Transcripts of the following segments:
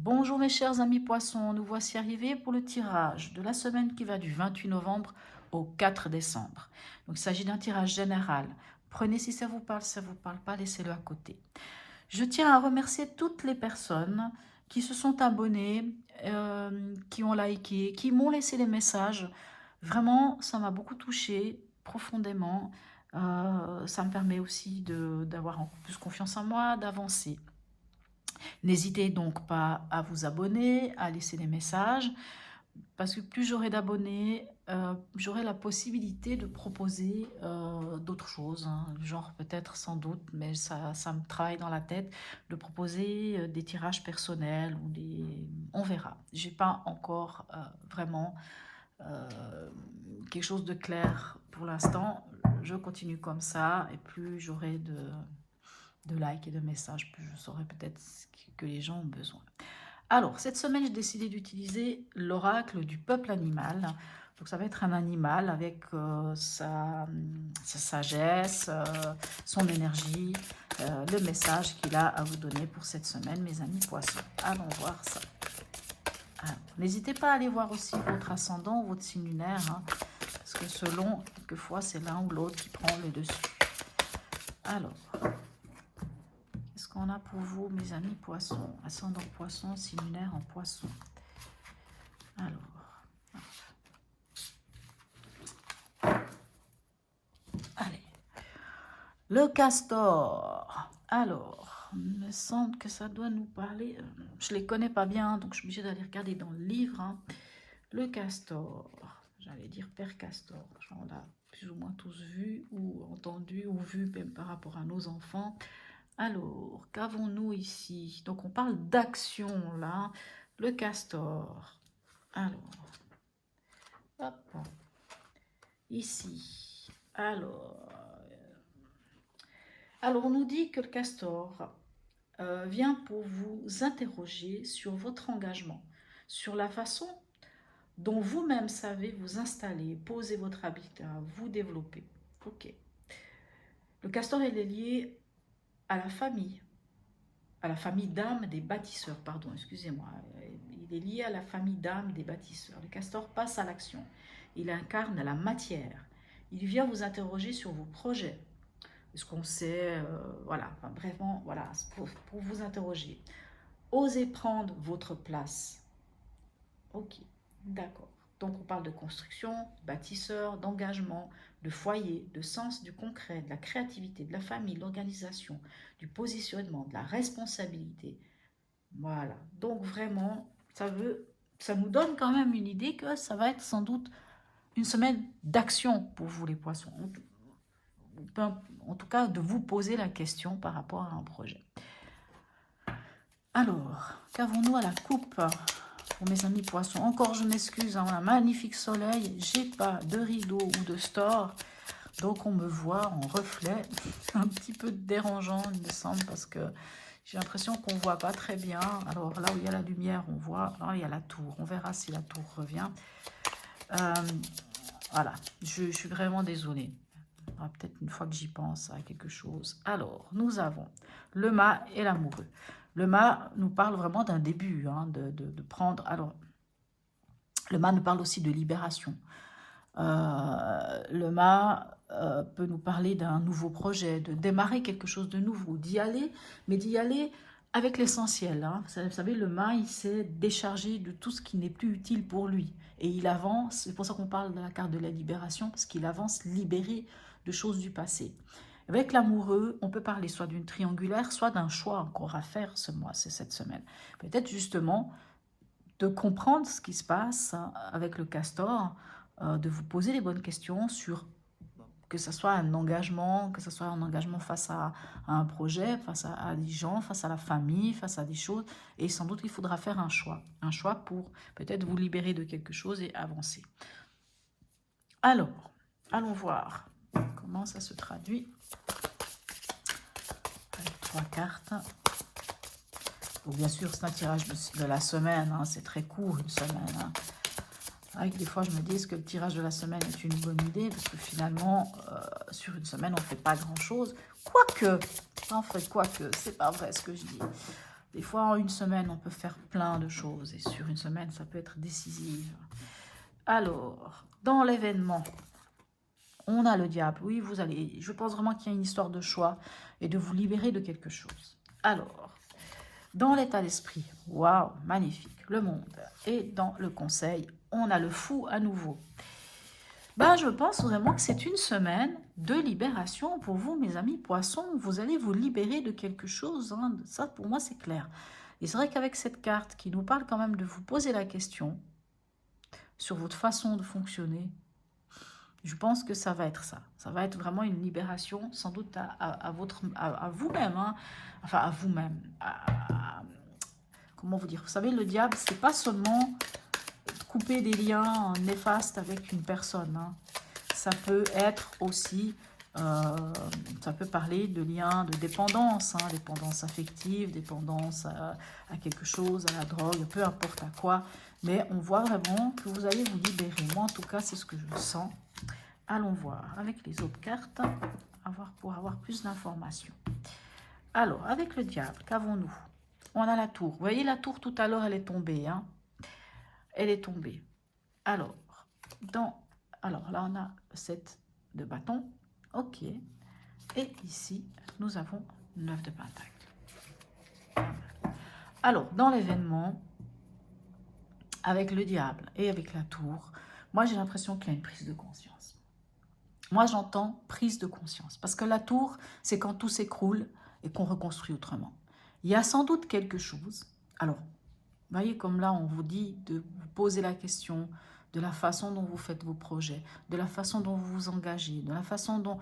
Bonjour mes chers amis poissons, nous voici arrivés pour le tirage de la semaine qui va du 28 novembre au 4 décembre. Donc il s'agit d'un tirage général. Prenez si ça vous parle pas, laissez-le à côté. Je tiens à remercier toutes les personnes qui se sont abonnées, qui ont liké, qui m'ont laissé des messages. Vraiment, ça m'a beaucoup touchée profondément. Ça me permet aussi d'avoir encore plus confiance en moi, d'avancer. N'hésitez donc pas à vous abonner, à laisser des messages, parce que plus j'aurai d'abonnés, j'aurai la possibilité de proposer d'autres choses, hein, genre peut-être sans doute, mais ça me travaille dans la tête, de proposer des tirages personnels ou des... On verra. J'ai pas encore vraiment quelque chose de clair pour l'instant. Je continue comme ça et plus j'aurai de likes et de messages, plus je saurai peut-être ce que les gens ont besoin. Alors, cette semaine, j'ai décidé d'utiliser l'oracle du peuple animal. Donc, ça va être un animal avec sa sagesse, son énergie, le message qu'il a à vous donner pour cette semaine, mes amis poissons. Allons voir ça. N'hésitez pas à aller voir aussi votre ascendant, votre signe lunaire, hein, parce que selon, quelquefois, c'est l'un ou l'autre qui prend le dessus. Alors, qu'est-ce qu'on a pour vous, mes amis poissons? Ascendant poisson, signe lunaire en poisson. Alors, allez. Le castor. Alors, il me semble que ça doit nous parler. Je ne les connais pas bien, donc je suis obligée d'aller regarder dans le livre. Hein. Le castor. J'allais dire Père Castor. On l'a plus ou moins tous vu, ou entendu, ou vu même par rapport à nos enfants. Alors, qu'avons-nous ici? Donc, on parle d'action, là. Le castor. Alors, hop. Ici. Alors, on nous dit que le castor vient pour vous interroger sur votre engagement, sur la façon dont vous-même savez vous installer, poser votre habitat, vous développer. Ok. Le castor, il est lié à la famille d'âme des bâtisseurs, pardon, excusez-moi. Il est lié à la famille d'âme des bâtisseurs. Le castor passe à l'action. Il incarne la matière. Il vient vous interroger sur vos projets. Est-ce qu'on sait, voilà, enfin, vraiment, voilà, pour vous interroger. Osez prendre votre place. Ok, d'accord. Donc on parle de construction, bâtisseur, d'engagement, de foyer, de sens du concret, de la créativité, de la famille, de l'organisation, du positionnement, de la responsabilité. Voilà. Donc vraiment, ça nous donne quand même une idée que ça va être sans doute une semaine d'action pour vous les poissons. En tout cas, de vous poser la question par rapport à un projet. Alors, qu'avons-nous à la coupe pour mes amis poissons? Encore, je m'excuse, hein, un magnifique soleil. J'ai pas de rideau ou de store. Donc, on me voit en reflet. Un petit peu dérangeant, il me semble, parce que j'ai l'impression qu'on ne voit pas très bien. Alors, là où il y a la lumière, on voit. Là, il y a la tour. On verra si la tour revient. Voilà, je suis vraiment désolée. Peut-être une fois que j'y pense à quelque chose. Alors, nous avons le mât et l'amoureux. Le mât nous parle vraiment d'un début, hein, de prendre... Alors, le mât nous parle aussi de libération. Le mât peut nous parler d'un nouveau projet, de démarrer quelque chose de nouveau, d'y aller, mais d'y aller avec l'essentiel. Hein. Vous savez, le mât, il s'est déchargé de tout ce qui n'est plus utile pour lui. Et il avance, c'est pour ça qu'on parle de la carte de la libération, parce qu'il avance libéré de choses du passé. Avec l'amoureux, on peut parler soit d'une triangulaire, soit d'un choix encore à faire ce mois, c'est cette semaine. Peut-être justement de comprendre ce qui se passe avec le castor, de vous poser les bonnes questions sur que ce soit un engagement, que ce soit un engagement face à un projet, face à des gens, face à la famille, face à des choses. Et sans doute, il faudra faire un choix pour peut-être vous libérer de quelque chose et avancer. Alors, allons voir comment ça se traduit avec 3 cartes. Donc, bien sûr, c'est un tirage de la semaine, hein, c'est très court une semaine. Hein. Avec des fois, je me dis, est-ce que le tirage de la semaine est une bonne idée? Parce que finalement, sur une semaine, on ne fait pas grand-chose. Quoique, en fait, quoique, c'est pas vrai ce que je dis. Des fois, en une semaine, on peut faire plein de choses. Et sur une semaine, ça peut être décisif. Alors, dans l'événement, on a le diable. Oui, vous allez... Je pense vraiment qu'il y a une histoire de choix et de vous libérer de quelque chose. Alors, dans l'état d'esprit, waouh, magnifique, le monde. Et dans le conseil, on a le fou à nouveau. Ben, je pense vraiment que c'est une semaine de libération pour vous, mes amis poissons. Vous allez vous libérer de quelque chose. Hein. Ça, pour moi, c'est clair. Et c'est vrai qu'avec cette carte qui nous parle quand même de vous poser la question sur votre façon de fonctionner, je pense que ça va être ça. Ça va être vraiment une libération, sans doute à vous-même. Hein. Enfin, à vous-même. Comment vous dire? Vous savez, le diable, c'est pas seulement couper des liens néfastes avec une personne. Hein. Ça peut être aussi, ça peut parler de liens de dépendance, hein, dépendance affective, dépendance à quelque chose, à la drogue, peu importe à quoi. Mais on voit vraiment que vous allez vous libérer. Moi, en tout cas, c'est ce que je sens. Allons voir avec les autres cartes pour avoir plus d'informations. Alors, avec le diable, qu'avons-nous? On a la tour. Vous voyez, la tour, tout à l'heure, elle est tombée. Hein. Elle est tombée. Alors, alors là, on a le 7 de bâton. OK. Et ici, nous avons 9 de pentacle. Alors, dans l'événement, avec le diable et avec la tour, moi, j'ai l'impression qu'il y a une prise de conscience. Moi, j'entends prise de conscience. Parce que la tour, c'est quand tout s'écroule et qu'on reconstruit autrement. Il y a sans doute quelque chose. Alors, vous voyez, comme là, on vous dit de vous poser la question de la façon dont vous faites vos projets, de la façon dont vous vous engagez, de la façon dont...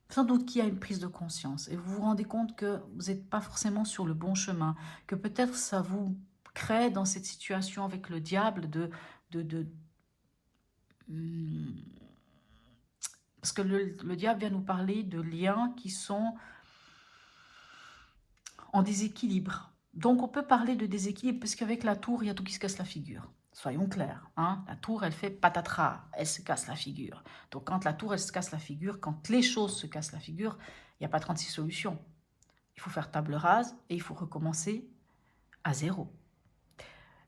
Sans doute qu'il y a une prise de conscience. Et vous vous rendez compte que vous n'êtes pas forcément sur le bon chemin. Que peut-être ça vous crée dans cette situation avec le diable parce que le diable vient nous parler de liens qui sont en déséquilibre. Donc on peut parler de déséquilibre, parce qu'avec la tour, il y a tout qui se casse la figure. Soyons clairs, hein? La tour, elle fait patatras, elle se casse la figure. Donc quand la tour, elle se casse la figure, quand les choses se cassent la figure, il n'y a pas 36 solutions. Il faut faire table rase et il faut recommencer à zéro.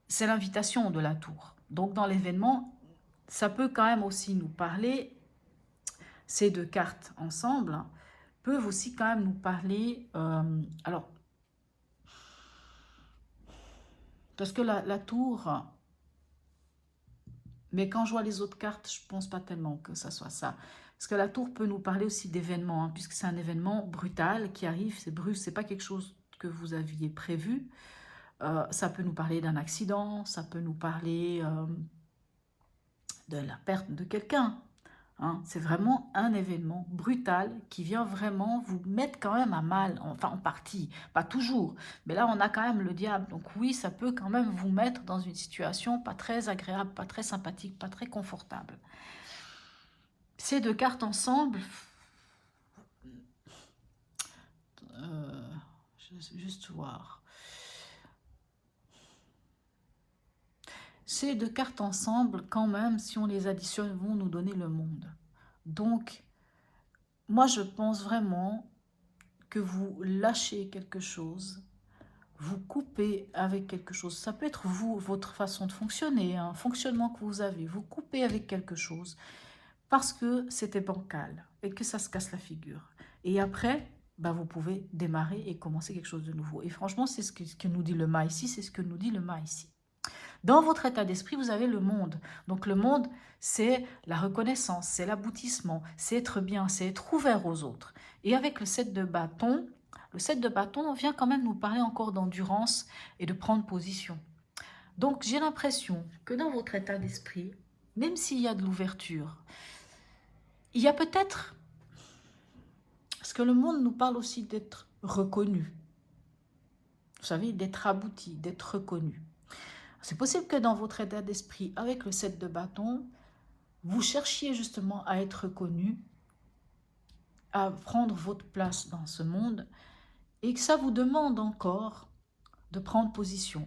C'est l'invitation de la tour. Donc dans l'événement, ça peut quand même aussi nous parler, ces deux cartes ensemble, hein, peuvent aussi quand même nous parler... alors, parce que la tour... Mais quand je vois les autres cartes, je ne pense pas tellement que ça soit ça. Parce que la tour peut nous parler aussi d'événements, hein, puisque c'est un événement brutal qui arrive, c'est brusque, ce n'est pas quelque chose que vous aviez prévu. Ça peut nous parler d'un accident, ça peut nous parler de la perte de quelqu'un. Hein. C'est vraiment un événement brutal qui vient vraiment vous mettre quand même à mal, enfin en partie, pas toujours. Mais là, on a quand même le diable. Donc oui, ça peut quand même vous mettre dans une situation pas très agréable, pas très sympathique, pas très confortable. Ces deux cartes ensemble, juste voir. Ces deux cartes ensemble, quand même, si on les additionne, vont nous donner le monde. Donc, moi, je pense vraiment que vous lâchez quelque chose, vous coupez avec quelque chose. Ça peut être vous, votre façon de fonctionner, un fonctionnement que vous avez. Vous coupez avec quelque chose parce que c'était bancal et que ça se casse la figure. Et après, bah, vous pouvez démarrer et commencer quelque chose de nouveau. Et franchement, c'est ce que nous dit le mât ici, c'est ce que nous dit le mât ici. Dans votre état d'esprit, vous avez le monde. Donc le monde, c'est la reconnaissance, c'est l'aboutissement, c'est être bien, c'est être ouvert aux autres. Et avec le 7 de bâton, le 7 de bâton vient quand même nous parler encore d'endurance et de prendre position. Donc j'ai l'impression que dans votre état d'esprit, même s'il y a de l'ouverture, il y a peut-être... Parce que le monde nous parle aussi d'être reconnu. Vous savez, d'être abouti, d'être reconnu. C'est possible que dans votre état d'esprit, avec le 7 de bâton, vous cherchiez justement à être reconnu, à prendre votre place dans ce monde, et que ça vous demande encore de prendre position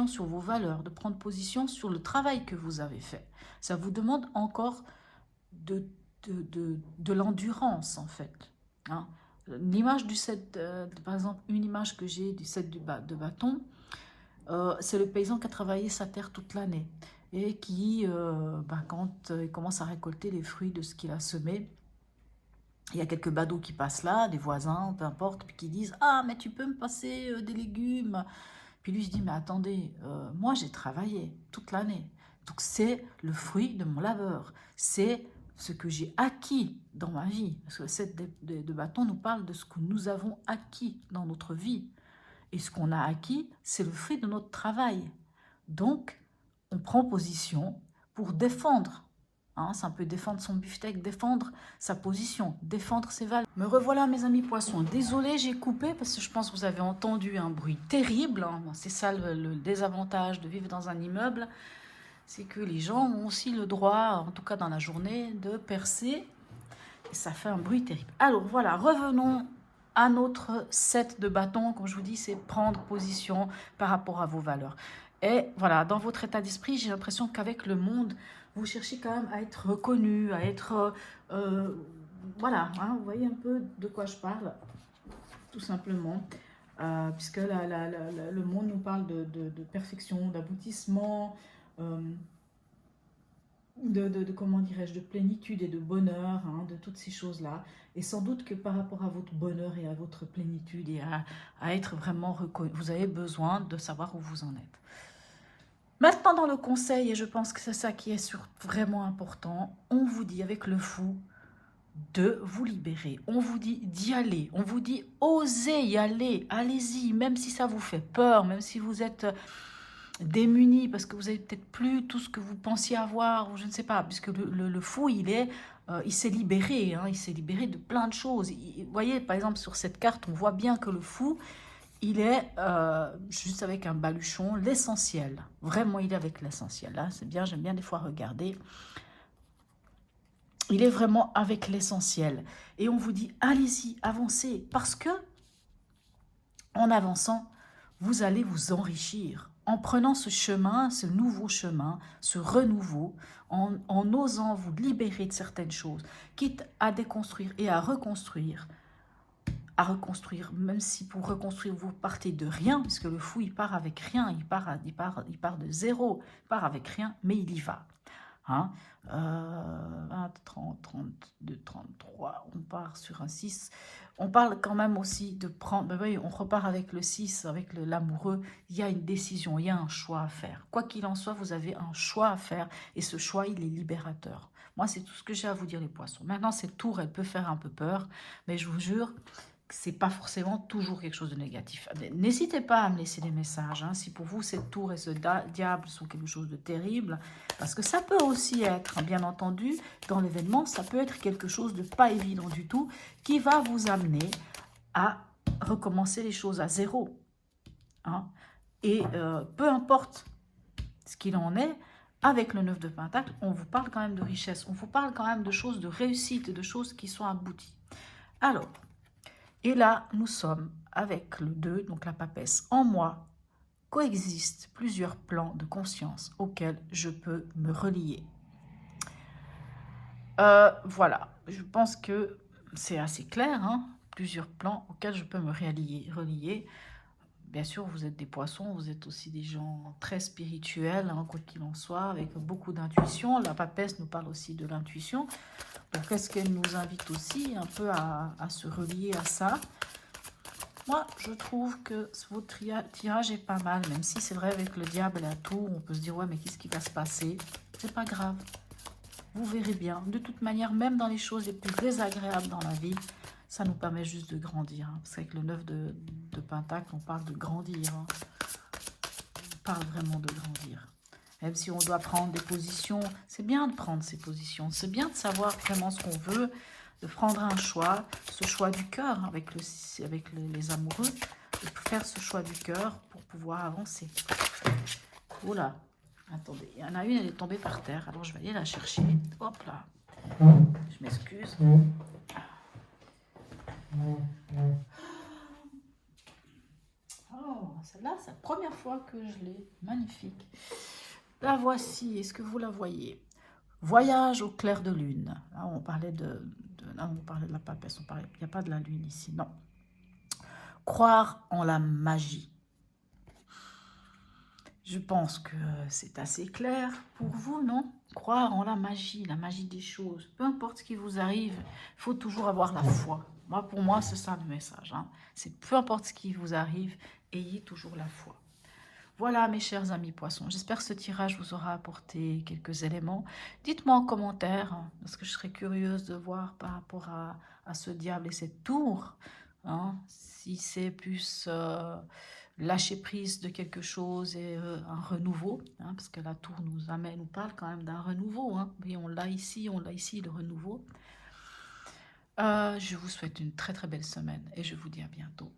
sur vos valeurs, de prendre position sur le travail que vous avez fait. Ça vous demande encore de l'endurance, en fait. Hein. L'image du 7, par exemple, une image que j'ai du 7 de bâton, c'est le paysan qui a travaillé sa terre toute l'année et qui, quand il commence à récolter les fruits de ce qu'il a semé, il y a quelques badauds qui passent là, des voisins, peu importe, puis qui disent: «Ah, mais tu peux me passer des légumes?» Puis lui, je dis: «Mais attendez, moi j'ai travaillé toute l'année. Donc c'est le fruit de mon labeur. C'est ce que j'ai acquis dans ma vie.» Parce que le 7 de bâton nous parle de ce que nous avons acquis dans notre vie. Et ce qu'on a acquis, c'est le fruit de notre travail. Donc, on prend position pour défendre. Hein, c'est un peu défendre son beefsteak, défendre sa position, défendre ses valeurs. Me revoilà, mes amis poissons. Désolée, j'ai coupé parce que je pense que vous avez entendu un bruit terrible. Hein. C'est ça le désavantage de vivre dans un immeuble. C'est que les gens ont aussi le droit, en tout cas dans la journée, de percer. Et ça fait un bruit terrible. Alors voilà, revenons à notre set de bâtons. Comme je vous dis, c'est prendre position par rapport à vos valeurs. Et voilà, dans votre état d'esprit, j'ai l'impression qu'avec le monde, vous cherchez quand même à être reconnu, à être... voilà, hein, vous voyez un peu de quoi je parle, tout simplement. Puisque le monde nous parle de perfection, d'aboutissement, comment dirais-je, de plénitude et de bonheur, hein, de toutes ces choses-là. Et sans doute que par rapport à votre bonheur et à votre plénitude et à être vraiment reconnu, vous avez besoin de savoir où vous en êtes. Maintenant, dans le conseil, et je pense que c'est ça qui est vraiment important, on vous dit avec le fou de vous libérer. On vous dit d'y aller. On vous dit osez y aller. Allez-y, même si ça vous fait peur, même si vous êtes démunis parce que vous avez peut-être plus tout ce que vous pensiez avoir, ou je ne sais pas, puisque le fou, il s'est libéré, hein, il s'est libéré de plein de choses. Vous voyez, par exemple, sur cette carte, on voit bien que le fou, il est juste avec un baluchon, l'essentiel. Vraiment, il est avec l'essentiel. Là, c'est bien, j'aime bien des fois regarder. Il est vraiment avec l'essentiel. Et on vous dit, allez-y, avancez, parce que en avançant, vous allez vous enrichir. En prenant ce chemin, ce nouveau chemin, ce renouveau, en osant vous libérer de certaines choses, quitte à déconstruire et à reconstruire, même si pour reconstruire, vous partez de rien, puisque le fou, il part avec rien, il part de zéro, il part avec rien, mais il y va. Hein, 20, 30, 32, 33, on part sur un 6. On parle quand même aussi de prendre, ben oui, on repart avec le 6, avec l'amoureux, il y a une décision, il y a un choix à faire. Quoi qu'il en soit, vous avez un choix à faire et ce choix, il est libérateur. Moi, c'est tout ce que j'ai à vous dire les poissons. Maintenant, cette tour, elle peut faire un peu peur, mais je vous jure, c'est pas forcément toujours quelque chose de négatif. N'hésitez pas à me laisser des messages, hein, si pour vous cette tour et ce diable sont quelque chose de terrible, parce que ça peut aussi être, bien entendu, dans l'événement, ça peut être quelque chose de pas évident du tout, qui va vous amener à recommencer les choses à zéro. Hein. Et peu importe ce qu'il en est, avec le 9 de Pentacle, on vous parle quand même de richesse, on vous parle quand même de choses de réussite, de choses qui sont abouties. Alors, et là, nous sommes avec le 2, donc la papesse. En moi, coexistent plusieurs plans de conscience auxquels je peux me relier. Voilà, je pense que c'est assez clair, hein, plusieurs plans auxquels je peux me relier. Bien sûr, vous êtes des poissons, vous êtes aussi des gens très spirituels, hein, quoi qu'il en soit, avec beaucoup d'intuition. La papesse nous parle aussi de l'intuition. Donc, est-ce qu'elle nous invite aussi un peu à se relier à ça? Moi, je trouve que votre tirage est pas mal, même si c'est vrai avec le diable et la tour, on peut se dire, ouais, mais qu'est-ce qui va se passer? C'est pas grave, vous verrez bien. De toute manière, même dans les choses les plus désagréables dans la vie, ça nous permet juste de grandir. Hein. Parce qu'avec le 9 de Pentacle, on parle de grandir. Hein. On parle vraiment de grandir. Même si on doit prendre des positions, c'est bien de prendre ces positions. C'est bien de savoir vraiment ce qu'on veut, de prendre un choix, ce choix du cœur avec les amoureux, de faire ce choix du cœur pour pouvoir avancer. Oula, attendez, il y en a une, elle est tombée par terre, alors je vais aller la chercher. Hop là, je m'excuse. Oh, celle-là, c'est la première fois que je l'ai. Magnifique. La voici, est-ce que vous la voyez? Voyage au clair de lune. Là, on parlait là, on parlait de la papesse, il n'y a pas de la lune ici, non. Croire en la magie. Je pense que c'est assez clair pour vous, non? Croire en la magie des choses. Peu importe ce qui vous arrive, il faut toujours avoir la foi. Moi, pour moi, c'est ça le message, hein. C'est peu importe ce qui vous arrive, ayez toujours la foi. Voilà, mes chers amis poissons, j'espère que ce tirage vous aura apporté quelques éléments. Dites-moi en commentaire, hein, parce que je serais curieuse de voir par rapport à ce diable et cette tour, hein, si c'est plus lâcher prise de quelque chose et un renouveau, hein, parce que la tour nous parle quand même d'un renouveau, hein, et on l'a ici, le renouveau. Je vous souhaite une très très belle semaine et je vous dis à bientôt.